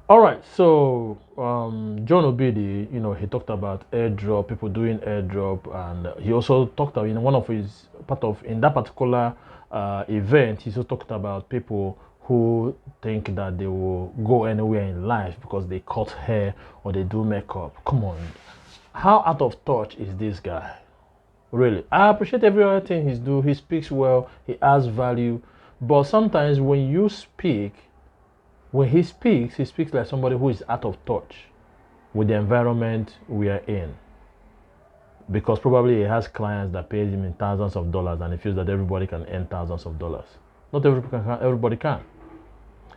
All right, so John Obidi, he talked about airdrop, people doing airdrop, and he also talked about in one of his part of in that particular event, he also talked about people who think that they will go anywhere in life because they cut hair or they do makeup. Come on, how out of touch is this guy? Really, I appreciate every other thing he's do. He speaks well, he adds value, but sometimes when he speaks like somebody who is out of touch with the environment we are in. Because probably he has clients that pays him in thousands of dollars and he feels that everybody can earn thousands of dollars. Not everybody can.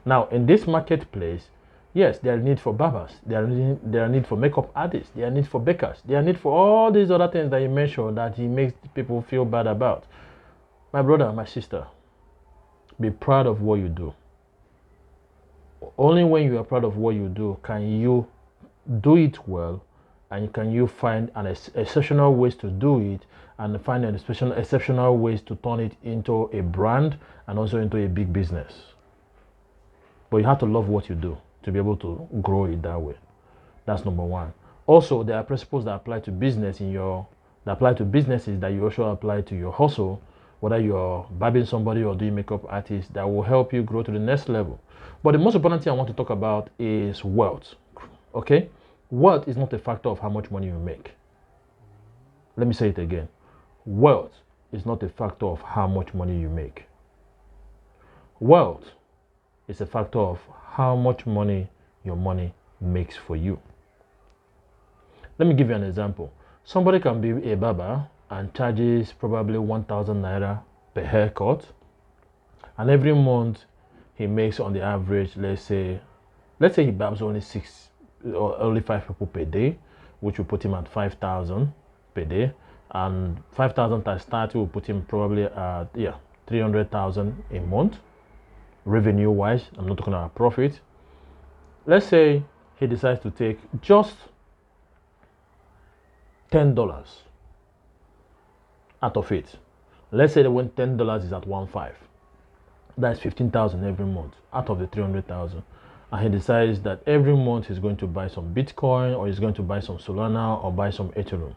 Now, in this marketplace, yes, there are need for barbers, there are need for makeup artists, there are need for bakers, there are need for all these other things that he mentioned that he makes people feel bad about. My brother, my sister, be proud of what you do. Only when you are proud of what you do can you do it well, and can you find an exceptional ways to do it and find an exceptional ways to turn it into a brand and also into a big business. But you have to love what you do to be able to grow it that way. That's number one. Also, there are principles that apply to business that apply to businesses that you also apply to your hustle, whether you're barbing somebody or doing makeup artist, that will help you grow to the next level. But the most important thing I want to talk about is wealth. Okay? Wealth is not a factor of how much money you make. Let me say it again. Wealth is not a factor of how much money you make. Wealth is a factor of how much money your money makes for you. Let me give you an example. Somebody can be a barber and charges probably 1,000 naira per haircut, and every month he makes on the average, let's say he barbs only 5 people per day, which will put him at 5,000 per day, and 5,000 times 30 will put him probably at 300,000 a month revenue wise. I'm not talking about profit. Let's say he decides to take just $10 out of it. Let's say that when $10 is at 1.5, that's 15,000 every month out of the 300,000. And he decides that every month he's going to buy some Bitcoin, or he's going to buy some Solana, or buy some Ethereum.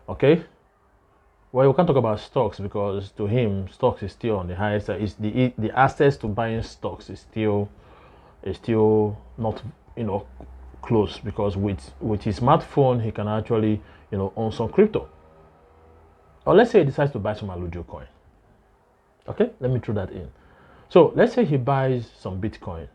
Okay? Well, we can't talk about stocks because to him, stocks is still on the highest side. It's the access to buying stocks is still not close, because with his smartphone he can actually own some crypto. Or let's say he decides to buy some Alujo coin. Okay, let me throw that in. So let's say he buys some Bitcoin,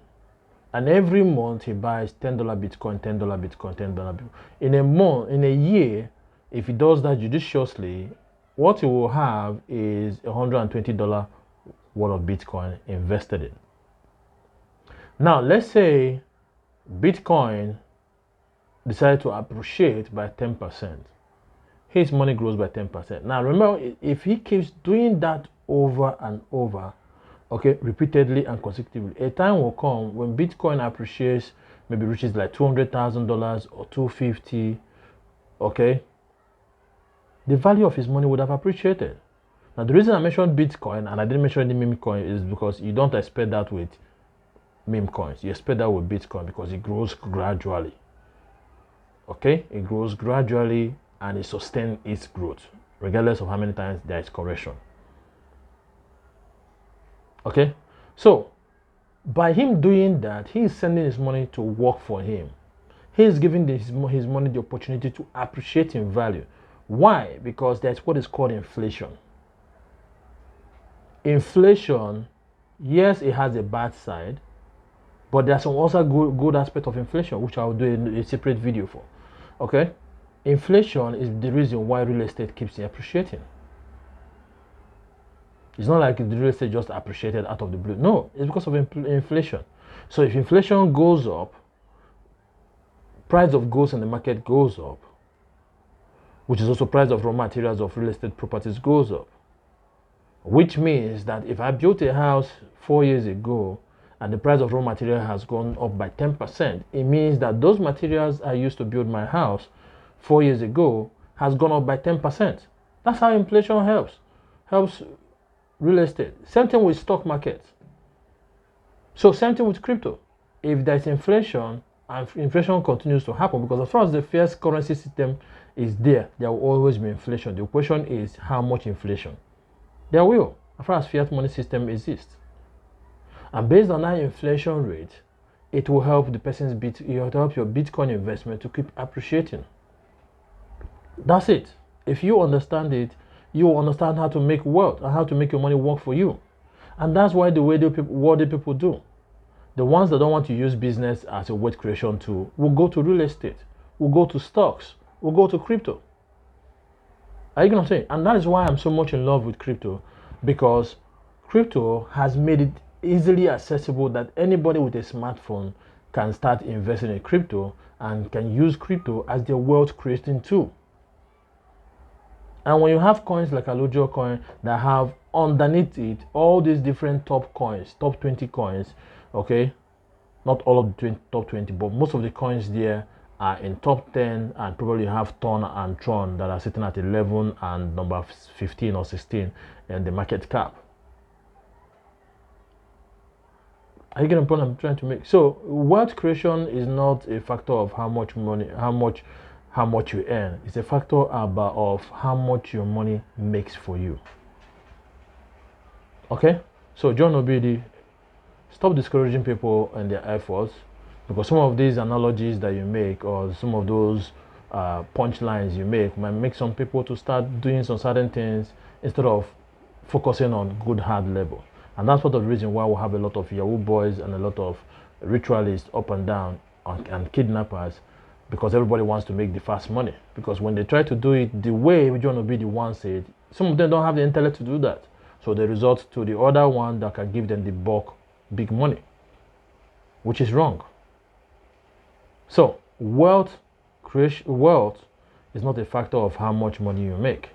and every month he buys $10 Bitcoin, $10 Bitcoin, $10 Bitcoin. In a year, if he does that judiciously, what he will have is $120 worth of Bitcoin invested in. Now, let's say Bitcoin decided to appreciate by 10%. His money grows by 10%. Now, remember, if he keeps doing that over and over, okay, repeatedly and consecutively, a time will come when Bitcoin appreciates, maybe reaches like $200,000 or 250, okay, the value of his money would have appreciated. Now, the reason I mentioned Bitcoin and I didn't mention any meme coin is because you don't expect that with meme coins. You expect that with Bitcoin because it grows gradually. Okay, it grows gradually and it sustains its growth, regardless of how many times there is correction. Okay, so by him doing that, he is sending his money to work for him. He is giving his money the opportunity to appreciate in value. Why? Because that's what is called inflation. Inflation, yes, it has a bad side, but there's some also good aspect of inflation, which I'll do a separate video for. Okay, inflation is the reason why real estate keeps appreciating. It's not like the real estate just appreciated out of the blue. No, it's because of inflation. So if inflation goes up, price of goods in the market goes up, which is also price of raw materials of real estate properties goes up. Which means that if I built a house 4 years ago and the price of raw material has gone up by 10%, it means that those materials I used to build my house 4 years ago has gone up by 10%. That's how inflation helps real estate. Same thing with stock markets. So same thing with crypto. if there's inflation and inflation continues to happen, because as far as the fiat currency system is there will always be inflation. The question is how much inflation. There will, as far as fiat money system exists. And based on that inflation rate, it will help the person's it will help your Bitcoin investment to keep appreciating. That's it. If you understand it, you will understand how to make wealth and how to make your money work for you. And that's why the way wealthy people do. The ones that don't want to use business as a wealth creation tool will go to real estate, will go to stocks, will go to crypto. Are you gonna say? And that is why I'm so much in love with crypto, because crypto has made it easily accessible that anybody with a smartphone can start investing in crypto and can use crypto as their wealth creating tool. And when you have coins like Allujo coin that have underneath it all these different top coins, top 20 coins, okay, not all of the top 20, but most of the coins there are in top 10, and probably have Ton and Tron that are sitting at 11 and number 15 or 16 in the market cap. Are you getting the point I'm trying to make? So wealth creation is not a factor of how much money, how much you earn. It's a factor of how much your money makes for you. Okay? So John Obidi, stop discouraging people and their efforts, because some of these analogies that you make, or some of those punchlines you make, might make some people to start doing some certain things instead of focusing on good hard labor. And that's part of the reason why we have a lot of Yahoo boys and a lot of ritualists up and down and kidnappers, because everybody wants to make the fast money. Because when they try to do it the way John Obidi wants it, some of them don't have the intellect to do that. So they resort to the other one that can give them the bulk, big money, which is wrong. So wealth is not a factor of how much money you make.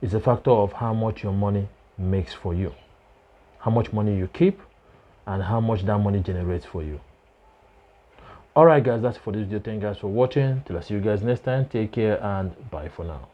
It's a factor of how much your money makes for you, how much money you keep, and how much that money generates for you. Alright guys, that's it for this video. Thank you guys for watching. Till I see you guys next time. Take care and bye for now.